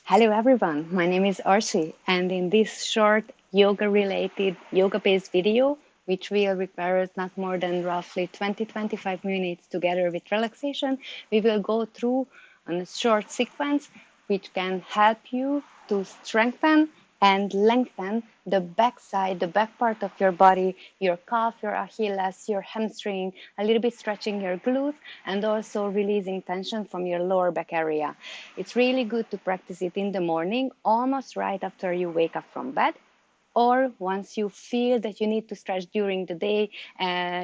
Hello everyone, my name is Archie, and in this short yoga-related, yoga-based video, which will require not more than roughly 20-25 minutes together with relaxation, we will go through a short sequence which can help you to strengthen and lengthen the back side, the back part of your body, your calf, your Achilles, your hamstring, a little bit stretching your glutes, and also releasing tension from your lower back area. It's really good to practice it in the morning, almost right after you wake up from bed, or once you feel that you need to stretch during the day,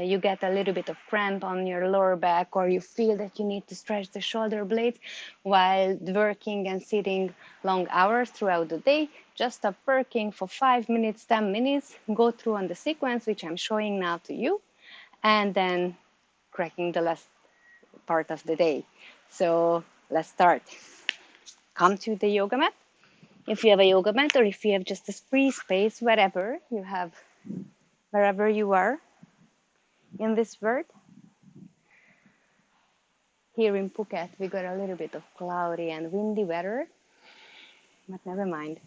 you get a little bit of cramp on your lower back, or you feel that you need to stretch the shoulder blades while working and sitting long hours throughout the day, just stop working for 5 minutes, 10 minutes, go through on the sequence, which I'm showing now to you, and then cracking the last part of the day. So let's start. Come to the yoga mat. If you have a yoga mat or if you have just a free space, wherever you are in this world. Here in Phuket, we got a little bit of cloudy and windy weather, but never mind.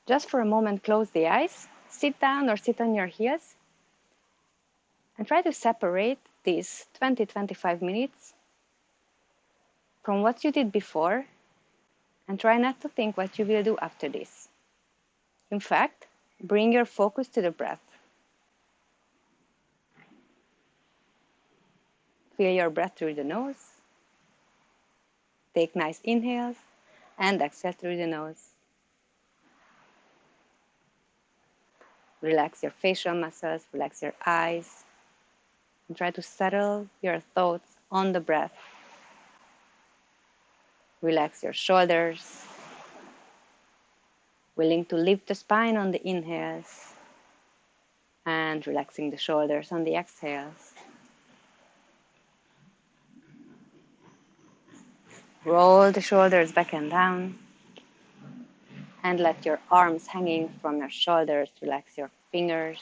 Just for a moment, close the eyes, sit down or sit on your heels, and try to separate these 20-25 minutes from what you did before, and try not to think what you will do after this. In fact, bring your focus to the breath. Feel your breath through the nose. Take nice inhales and exhale through the nose. Relax your facial muscles, relax your eyes, and try to settle your thoughts on the breath. Relax your shoulders, willing to lift the spine on the inhales, and relaxing the shoulders on the exhales. Roll the shoulders back and down, and let your arms hanging from your shoulders. Relax your fingers.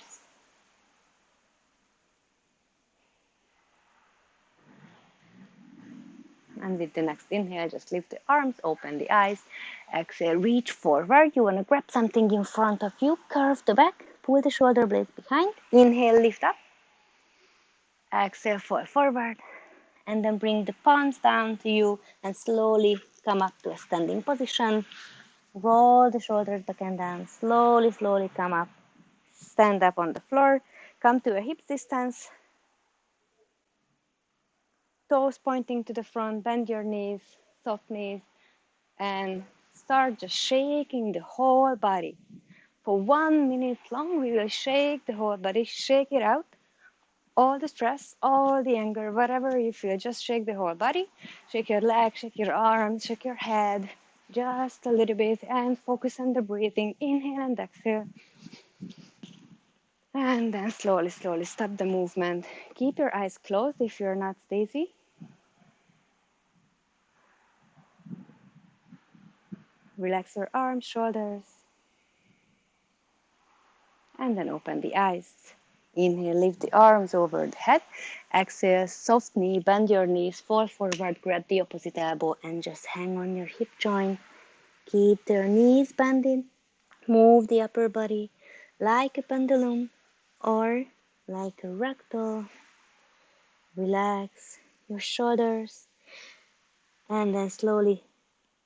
And with the next inhale, just lift the arms, open the eyes. Exhale, reach forward. You want to grab something in front of you, curve the back, pull the shoulder blades behind. Inhale, lift up. Exhale, fall forward. And then bring the palms down to you and slowly come up to a standing position. Roll the shoulders back and down. Slowly, slowly come up. Stand up on the floor. Come to a hip distance. Toes pointing to the front. Bend your knees, soft knees. And start just shaking the whole body. For 1 minute long, we will shake the whole body. Shake it out. All the stress, all the anger, whatever you feel, just shake the whole body. Shake your legs, shake your arms, shake your head, just a little bit, and focus on the breathing. Inhale and exhale. And then slowly, slowly stop the movement. Keep your eyes closed if you're not Stacy. Relax your arms, shoulders. And then open the eyes. Inhale, lift the arms over the head. Exhale, soft knee, bend your knees, fall forward, grab the opposite elbow, and just hang on your hip joint. Keep their knees bending. Move the upper body like a pendulum or like a ragdoll. Relax your shoulders and then slowly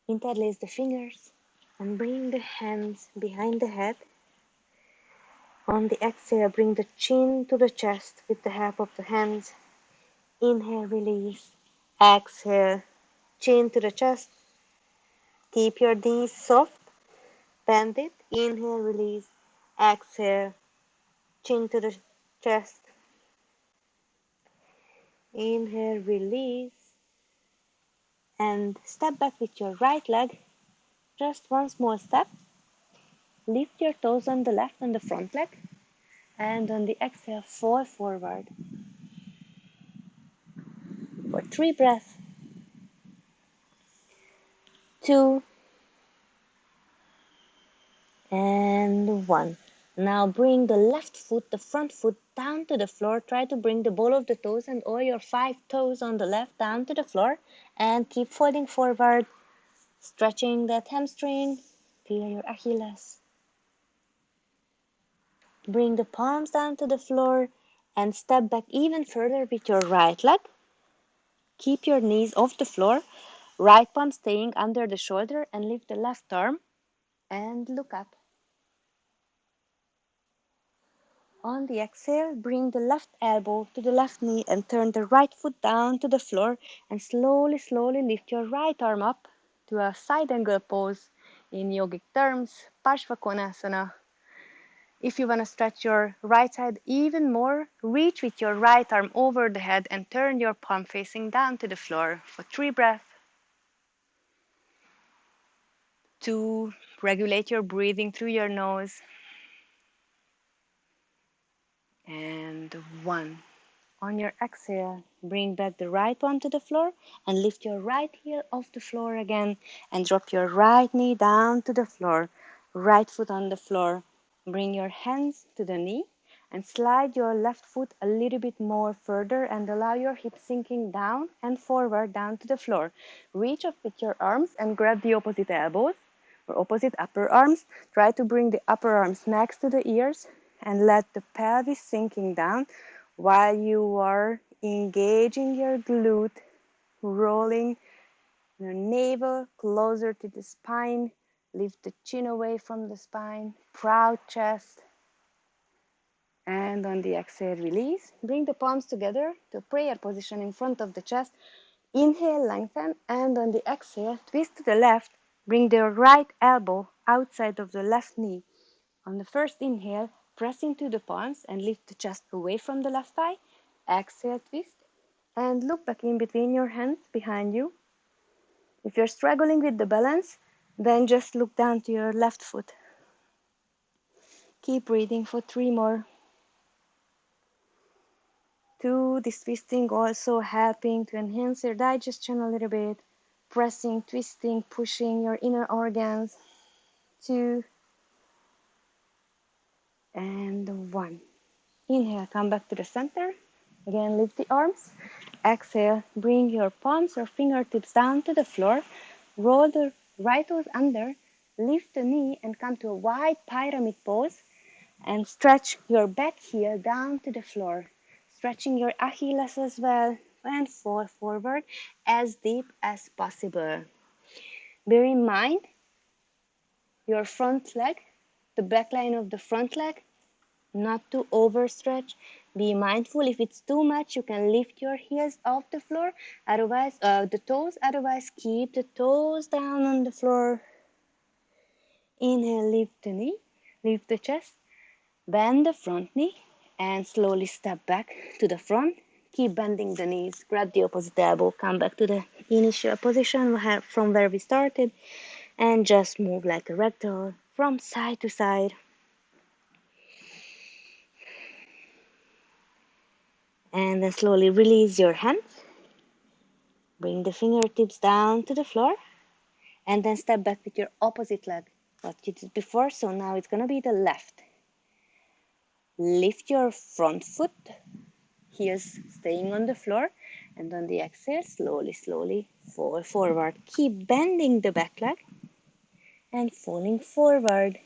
interlace the fingers and bring the hands behind the head. On the exhale, bring the chin to the chest with the help of the hands. Inhale, release. Exhale, chin to the chest. Keep your knees soft. Bend it. Inhale, release. Exhale, chin to the chest. Inhale, release. And step back with your right leg. Just one small step. Lift your toes on the left on the front leg. And on the exhale, fall forward. For 3 breaths. 2. And 1. Now bring the left foot, the front foot, down to the floor. Try to bring the ball of the toes and all your 5 toes on the left down to the floor. And keep folding forward. Stretching that hamstring, feel your Achilles. Bring the palms down to the floor and step back even further with your right leg. Keep your knees off the floor, right palm staying under the shoulder, and lift the left arm and look up. On the exhale, bring the left elbow to the left knee and turn the right foot down to the floor and slowly, slowly lift your right arm up to a side angle pose in yogic terms, Parshvakonasana. If you want to stretch your right side even more, reach with your right arm over the head and turn your palm facing down to the floor for 3 breaths. 2, regulate your breathing through your nose. And 1. On your exhale, bring back the right one to the floor and lift your right heel off the floor again and drop your right knee down to the floor, right foot on the floor. Bring your hands to the knee and slide your left foot a little bit more further and allow your hips sinking down and forward down to the floor. Reach up with your arms and grab the opposite elbows or opposite upper arms. Try to bring the upper arms next to the ears and let the pelvis sinking down while you are engaging your glute, rolling your navel closer to the spine. Lift the chin away from the spine, proud chest. And on the exhale, release. Bring the palms together to prayer position in front of the chest. Inhale, lengthen, and on the exhale, twist to the left. Bring the right elbow outside of the left knee. On the first inhale, press into the palms and lift the chest away from the left thigh. Exhale, twist, and look back in between your hands behind you. If you're struggling with the balance, then just look down to your left foot. Keep breathing for 3 more. 2, this twisting also helping to enhance your digestion a little bit. Pressing, twisting, pushing your inner organs. 2, and 1. Inhale, come back to the center. Again, lift the arms. Exhale, bring your palms or fingertips down to the floor. Roll the right toes under. Lift the knee and come to a wide pyramid pose. And stretch your back heel down to the floor. Stretching your Achilles as well. And fall forward as deep as possible. Bear in mind your front leg, the back line of the front leg, not to overstretch. Be mindful, if it's too much, you can lift your heels off the floor, otherwise, the toes, otherwise keep the toes down on the floor. Inhale, lift the knee, lift the chest, bend the front knee, and slowly step back to the front. Keep bending the knees, grab the opposite elbow, come back to the initial position from where we started, and just move like a ragdoll from side to side. And then slowly release your hands. Bring the fingertips down to the floor. And then step back with your opposite leg. What you did before, so now it's going to be the left. Lift your front foot. Heels staying on the floor. And on the exhale, slowly, slowly fall forward. Keep bending the back leg and falling forward.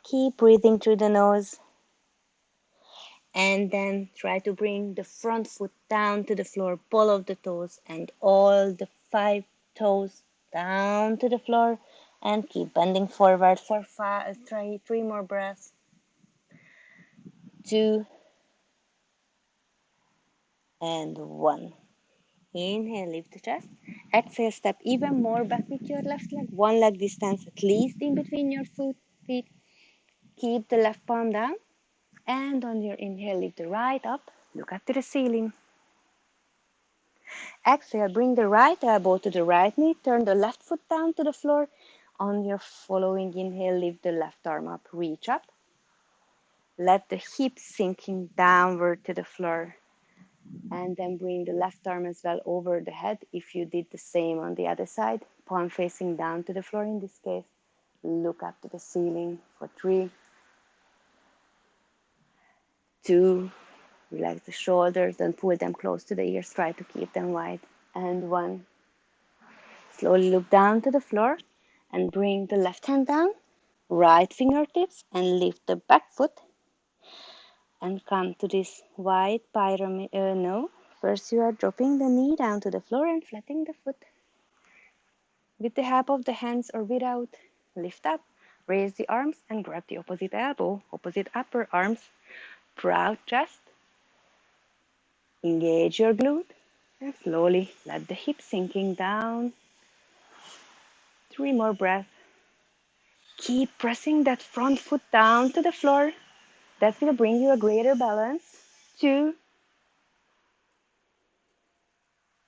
Keep breathing through the nose. And then try to bring the front foot down to the floor, ball of the toes, and all the 5 toes down to the floor. And keep bending forward for 3 more breaths. 2, and 1. Inhale, lift the chest. Exhale, step even more back with your left leg. 1 leg distance at least in between your feet. Keep the left palm down. And on your inhale, lift the right up. Look up to the ceiling. Exhale, bring the right elbow to the right knee. Turn the left foot down to the floor. On your following inhale, lift the left arm up. Reach up. Let the hips sinking downward to the floor. And then bring the left arm as well over the head. If you did the same on the other side, palm facing down to the floor in this case. Look up to the ceiling for 3, 2, Relax the shoulders, don't pull them close to the ears, try to keep them wide. And 1. Slowly look down to the floor and bring the left hand down, right fingertips, and lift the back foot and come to this wide pyramid. No, first you are dropping the knee down to the floor and flattening the foot. With the help of the hands or without, lift up, raise the arms and grab the opposite elbow, opposite upper arms, proud chest. Engage your glute and slowly let the hips sinking down. 3 more breaths. Keep pressing that front foot down to the floor. That's going to bring you a greater balance. 2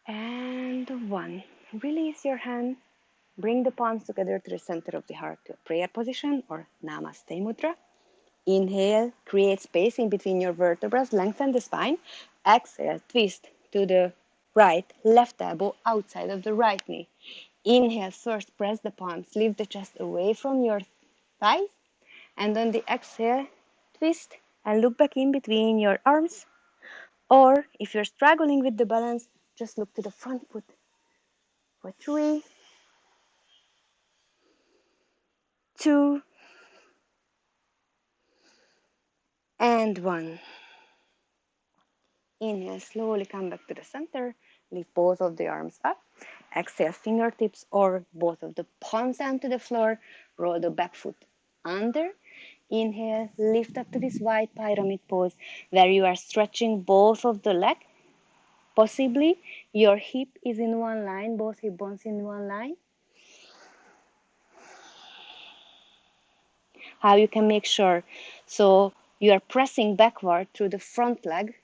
and 1. Release your hand. Bring the palms together to the center of the heart to a prayer position or Namaste Mudra. Inhale, create space in between your vertebrae, lengthen the spine. Exhale, twist to the right, left elbow outside of the right knee. Inhale, first press the palms, lift the chest away from your thighs. And on the exhale, twist and look back in between your arms. Or if you're struggling with the balance, just look to the front foot for 3, 2, and 1. Inhale, slowly come back to the center. Lift both of the arms up. Exhale, fingertips or both of the palms down to the floor. Roll the back foot under. Inhale, lift up to this wide pyramid pose where you are stretching both of the legs. Possibly your hip is in one line, both hip bones in one line. How you can make sure? So you are pressing backward through the front leg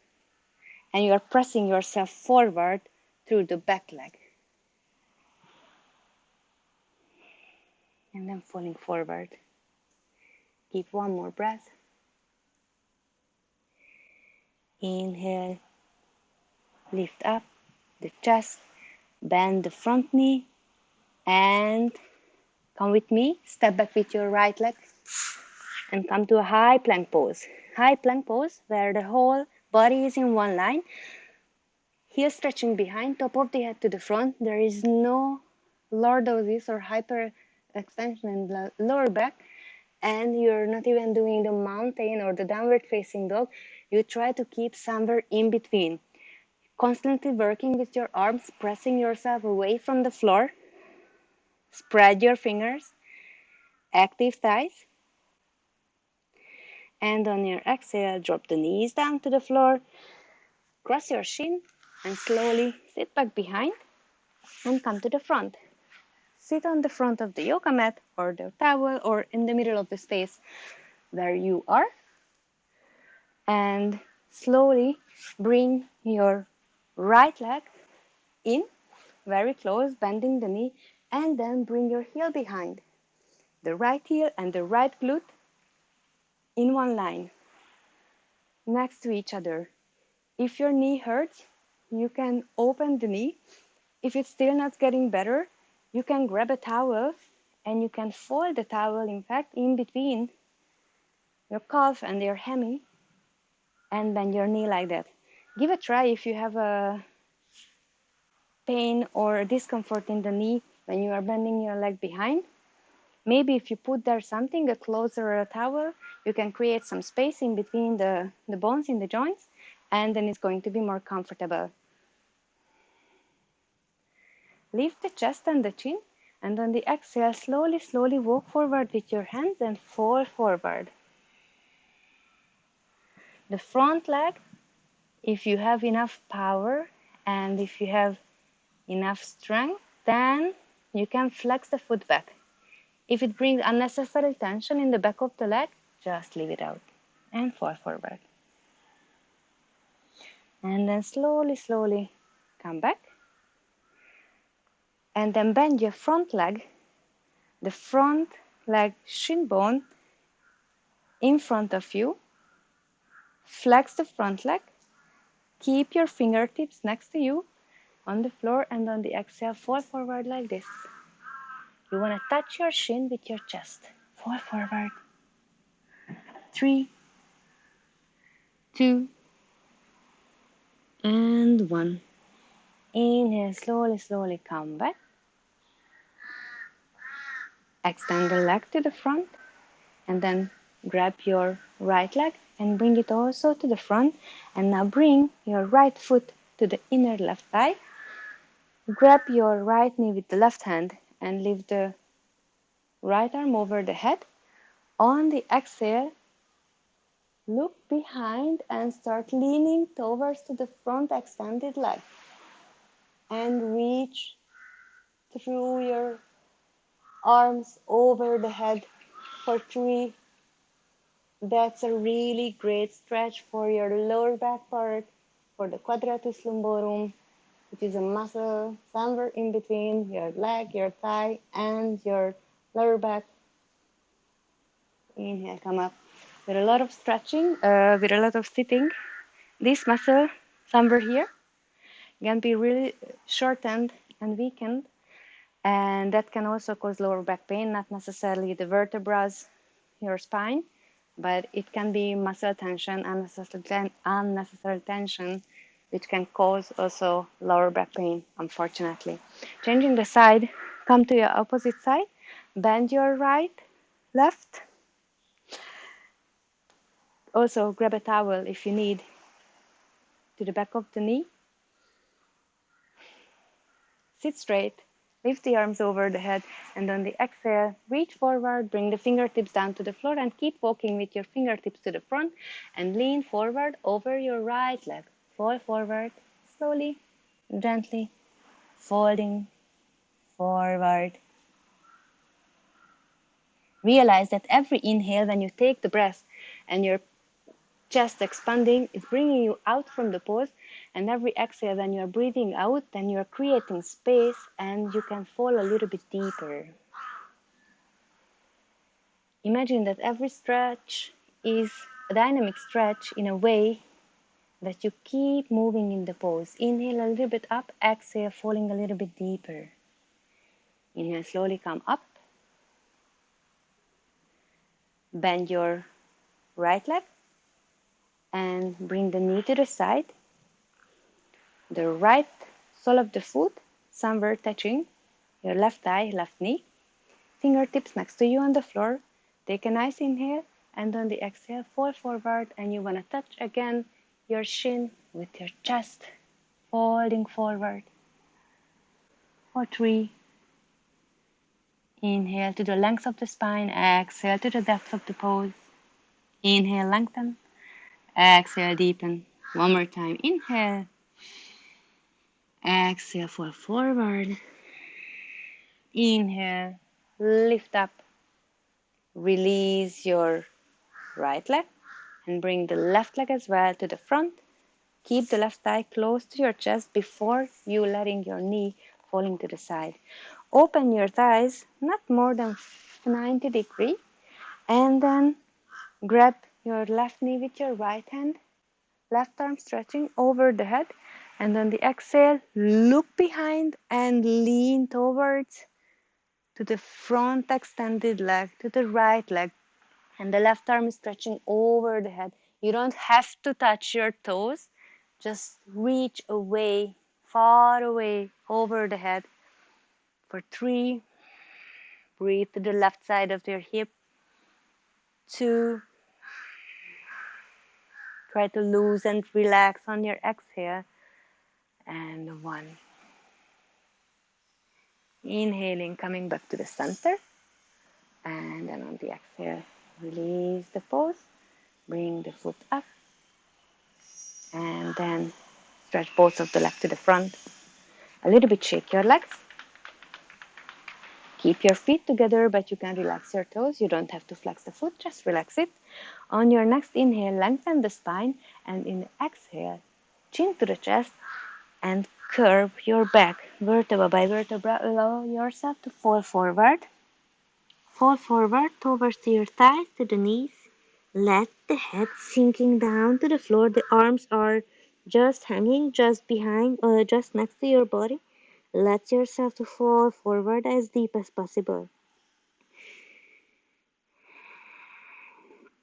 and you are pressing yourself forward through the back leg. And then falling forward. Keep 1 more breath. Inhale, lift up the chest, bend the front knee, and come with me. Step back with your right leg and come to a high plank pose. High plank pose where the whole body is in one line. Heel stretching behind, top of the head to the front. There is no lordosis or hyper extension in the lower back. And you're not even doing the mountain or the downward facing dog. You try to keep somewhere in between. Constantly working with your arms, pressing yourself away from the floor. Spread your fingers. Active thighs. And on your exhale, drop the knees down to the floor. Cross your shin and slowly sit back behind and come to the front. Sit on the front of the yoga mat or the towel or in the middle of the space where you are. And slowly bring your right leg in, very close, bending the knee, and then bring your heel behind. The right heel and the right glute in one line, next to each other. If your knee hurts, you can open the knee. If it's still not getting better, you can grab a towel and you can fold the towel, in fact, in between your calf and your hammy and bend your knee like that. Give a try if you have a pain or discomfort in the knee when you are bending your leg behind. Maybe if you put there something, a cloth or a towel, you can create some space in between the bones in the joints, and then it's going to be more comfortable. Lift the chest and the chin, and on the exhale, slowly, slowly walk forward with your hands and fall forward. The front leg, if you have enough power and if you have enough strength, then you can flex the foot back. If it brings unnecessary tension in the back of the leg, just leave it out and fall forward. And then slowly, slowly come back. And then bend your front leg, the front leg shin bone in front of you. Flex the front leg. Keep your fingertips next to you on the floor, and on the exhale, fall forward like this. You want to touch your shin with your chest. Fall forward. 3, 2, And one. Inhale, slowly, slowly come back. Extend the leg to the front and then grab your right leg and bring it also to the front. And now bring your right foot to the inner left thigh. Grab your right knee with the left hand and lift the right arm over the head. On the exhale, look behind and start leaning towards to the front extended leg. And reach through your arms over the head for 3. That's a really great stretch for your lower back part, for the quadratus lumborum, which is a muscle somewhere in between your leg, your thigh, and your lower back. Inhale, come up. With a lot of stretching, with a lot of sitting, this muscle somewhere here can be really shortened and weakened, and that can also cause lower back pain, not necessarily the vertebrae, your spine, but it can be muscle tension, unnecessary tension, which can cause also lower back pain, unfortunately. Changing the side, come to your opposite side, bend your right, left. Also grab a towel if you need to the back of the knee. Sit straight, lift the arms over the head, and on the exhale, reach forward, bring the fingertips down to the floor, and keep walking with your fingertips to the front, and lean forward over your right leg. Fall forward, slowly, gently, folding forward. Realize that every inhale, when you take the breath and your chest expanding, is bringing you out from the pose, and every exhale, when you're breathing out, then you're creating space and you can fall a little bit deeper. Imagine that every stretch is a dynamic stretch in a way that you keep moving in the pose. Inhale a little bit up, exhale, falling a little bit deeper. Inhale, slowly come up. Bend your right leg and bring the knee to the side. The right sole of the foot somewhere touching your left thigh, left knee. Fingertips next to you on the floor. Take a nice inhale, and on the exhale, fall forward, and you want to touch again your shin with your chest, folding forward. For 3. Inhale to the length of the spine, exhale to the depth of the pose. Inhale, lengthen, exhale, deepen. One more time, inhale, exhale, fall forward. Inhale, lift up, release your right leg, and bring the left leg as well to the front. Keep the left thigh close to your chest before you letting your knee falling to the side. Open your thighs not more than 90 degrees, and then grab your left knee with your right hand, left arm stretching over the head, and on the exhale, look behind and lean towards to the front extended leg, to the right leg, and the left arm is stretching over the head. You don't have to touch your toes, just reach away, far away over the head. For 3, breathe to the left side of your hip. 2, try to loosen and relax on your exhale. And 1. Inhaling, coming back to the center. And then on the exhale, release the pose. Bring the foot up. And then stretch both of the legs to the front. A little bit shake your legs. Keep your feet together, but you can relax your toes. You don't have to flex the foot, just relax it. On your next inhale, lengthen the spine, and in the exhale, chin to the chest and curve your back, vertebra by vertebra. Allow yourself to fall forward. Fall forward towards your thighs to the knees. Let the head sinking down to the floor. The arms are just hanging just behind or just next to your body. Let yourself to fall forward as deep as possible.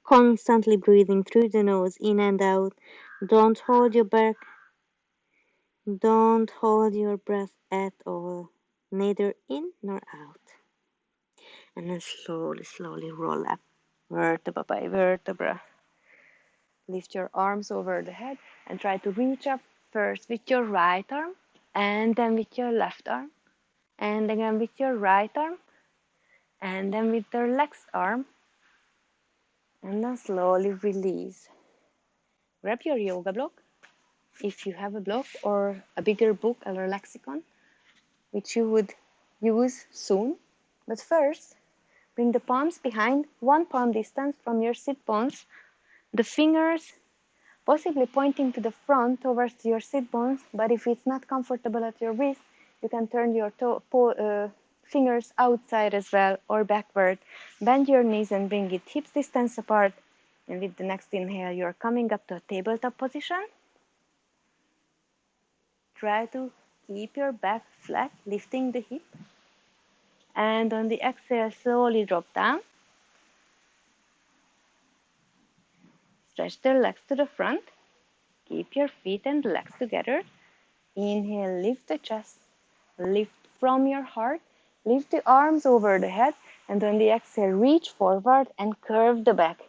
Constantly breathing through the nose, in and out. Don't hold your breath. Don't hold your breath at all, neither in nor out. And then slowly, slowly roll up, vertebra by vertebra. Lift your arms over the head and try to reach up first with your right arm and then with your left arm and again with your right arm and then with your left arm and then slowly release. Grab your yoga block if you have a block or a bigger book or a lexicon which you would use soon. But first, bring the palms behind 1 palm distance from your sit bones, the fingers possibly pointing to the front towards your sit bones, but if it's not comfortable at your wrist, you can turn your fingers outside as well or backward. Bend your knees and bring it hips distance apart. And with the next inhale, you're coming up to a tabletop position. Try to keep your back flat, lifting the hip. And on the exhale, slowly drop down. Stretch the legs to the front. Keep your feet and legs together. Inhale, lift the chest. Lift from your heart. Lift the arms over the head. And on the exhale, reach forward and curve the back.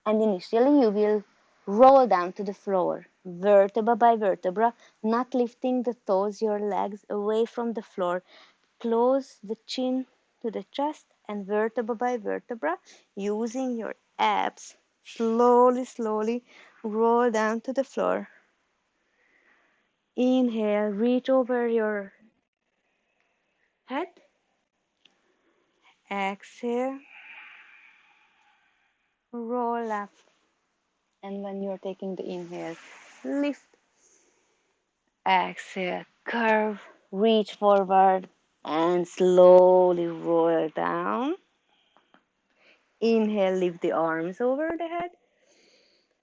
And initially, you will roll down to the floor, vertebra by vertebra, not lifting the toes, your legs away from the floor. Close the chin to the chest and vertebra by vertebra, using your abs. Slowly, slowly roll down to the floor. Inhale, reach over your head. Exhale, roll up. And when you're taking the inhale, lift. Exhale, curve, reach forward, and slowly roll down. Inhale, lift the arms over the head.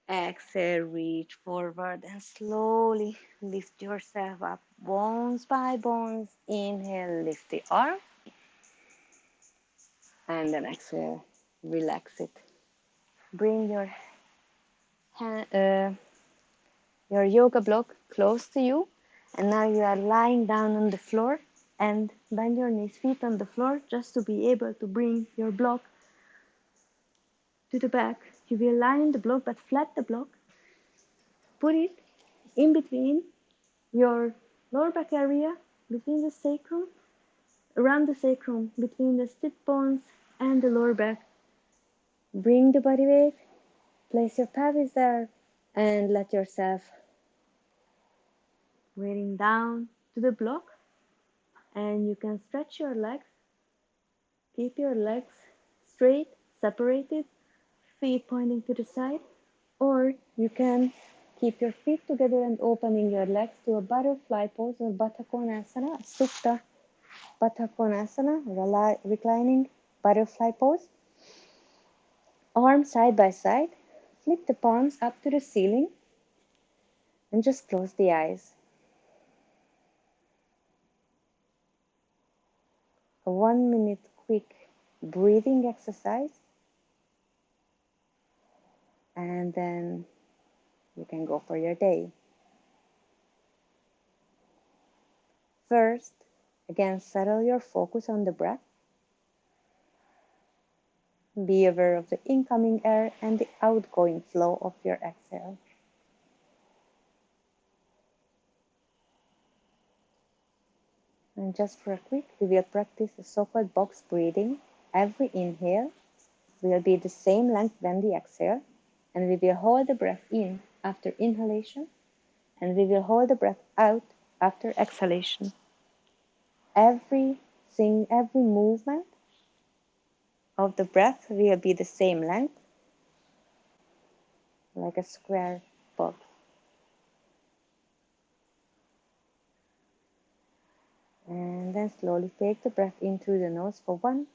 Exhale, reach forward and slowly lift yourself up, bones by bones. Inhale, lift the arm. And then exhale, relax it. Bring your yoga block close to you. And now you are lying down on the floor and bend your knees, feet on the floor just to be able to bring your block to the back. You will lie on the block but flat the block. Put it in between your lower back area, between the sacrum, around the sacrum, between the sit bones and the lower back. Bring the body weight, place your pelvis there, and let yourself weighing down to the block. And you can stretch your legs, keep your legs straight, separated, feet pointing to the side, or you can keep your feet together and opening your legs to a butterfly pose or Baddha Konasana, Supta Baddha Konasana, reclining butterfly pose. Arms side by side, flip the palms up to the ceiling and just close the eyes. A 1 minute quick breathing exercise, and then you can go for your day. First, again, settle your focus on the breath. Be aware of the incoming air and the outgoing flow of your exhale. And just for a quick, we will practice the so-called box breathing. Every inhale will be the same length than the exhale, and we will hold the breath in after inhalation, and we will hold the breath out after exhalation. Every movement of the breath will be the same length, like a square box. And then slowly take the breath in through the nose for 1,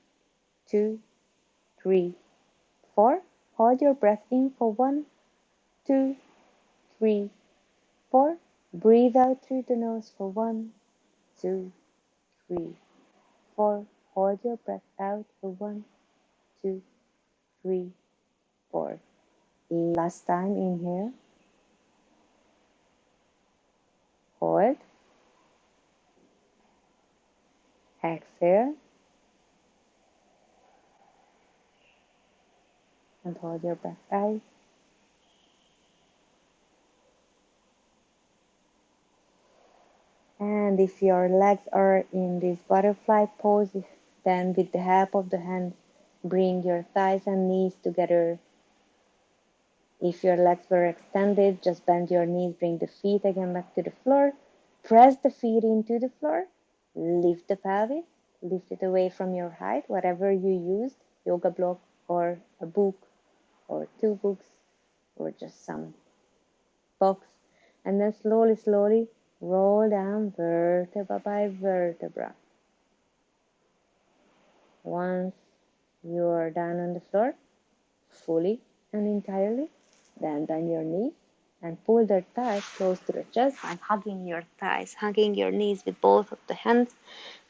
2, 3, 4. Hold your breath in for 1, 2, 3, 4. Breathe out through the nose for 1, 2, 3, 4. Hold your breath out for 1, 2, 3, 4. Last time, inhale. hold, exhale, and hold your breath out. And if your legs are in this butterfly pose, then with the help of the hands, bring your thighs and knees together. If your legs were extended, just bend your knees, bring the feet again back to the floor. Press the feet into the floor. Lift the pelvis. Lift it away from your height, whatever you used, yoga block or a book or two books or just some box. And then slowly, slowly roll down vertebra by vertebra. Once you are down on the floor, fully and entirely, then bend your knees and pull the thighs close to the chest and hugging your thighs, hugging your knees with both of the hands.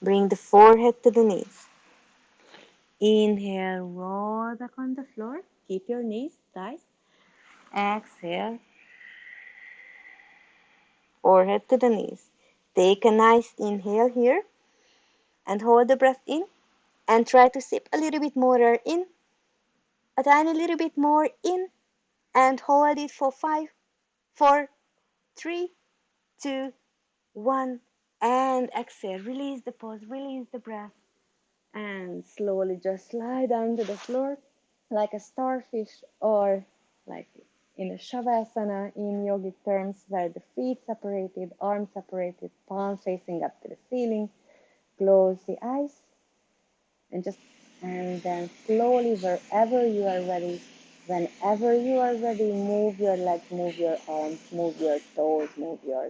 Bring the forehead to the knees. Inhale, roll back on the floor. Keep your knees tight. Exhale, forehead to the knees. Take a nice inhale here and hold the breath in and try to sip a little bit more air in, a tiny little bit more in, and hold it for 5, 4, 3, 2, 1, and exhale. Release the pause, release the breath, and slowly just slide down to the floor like a starfish, or like in a shavasana in yogic terms, where the feet separated, arms separated, palms facing up to the ceiling. Close the eyes and then slowly, wherever you are ready, whenever you are ready, move your legs, move your arms, move your toes, move your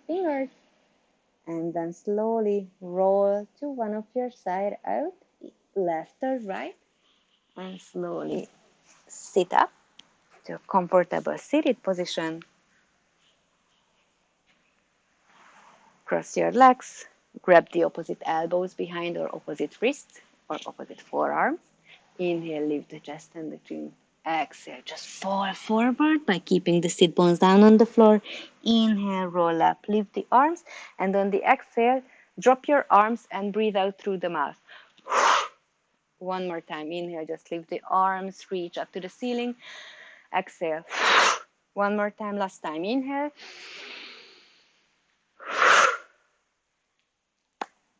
fingers, and then slowly roll to one of your side out, left or right, and slowly sit up to a comfortable seated position. Cross your legs, grab the opposite elbows behind or opposite wrists or opposite forearms. Inhale, lift the chest and the chin. Exhale, just fall forward by keeping the sit bones down on the floor. Inhale, roll up, lift the arms, and on the exhale, drop your arms and breathe out through the mouth. One more time. Inhale, just lift the arms, reach up to the ceiling. Exhale. One more time, last time. Inhale.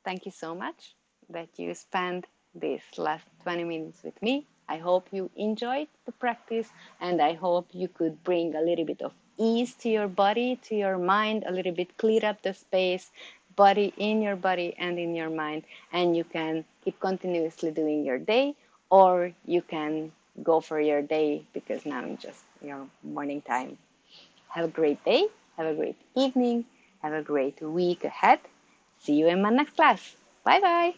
Thank you so much that you spent this last 20 minutes with me. I hope you enjoyed the practice, and I hope you could bring a little bit of ease to your body, to your mind, a little bit clear up the space, body in your body and in your mind, and you can keep continuously doing your day, or you can go for your day because now it's just your morning time. Have a great day, have a great evening, have a great week ahead. See you in my next class. Bye bye.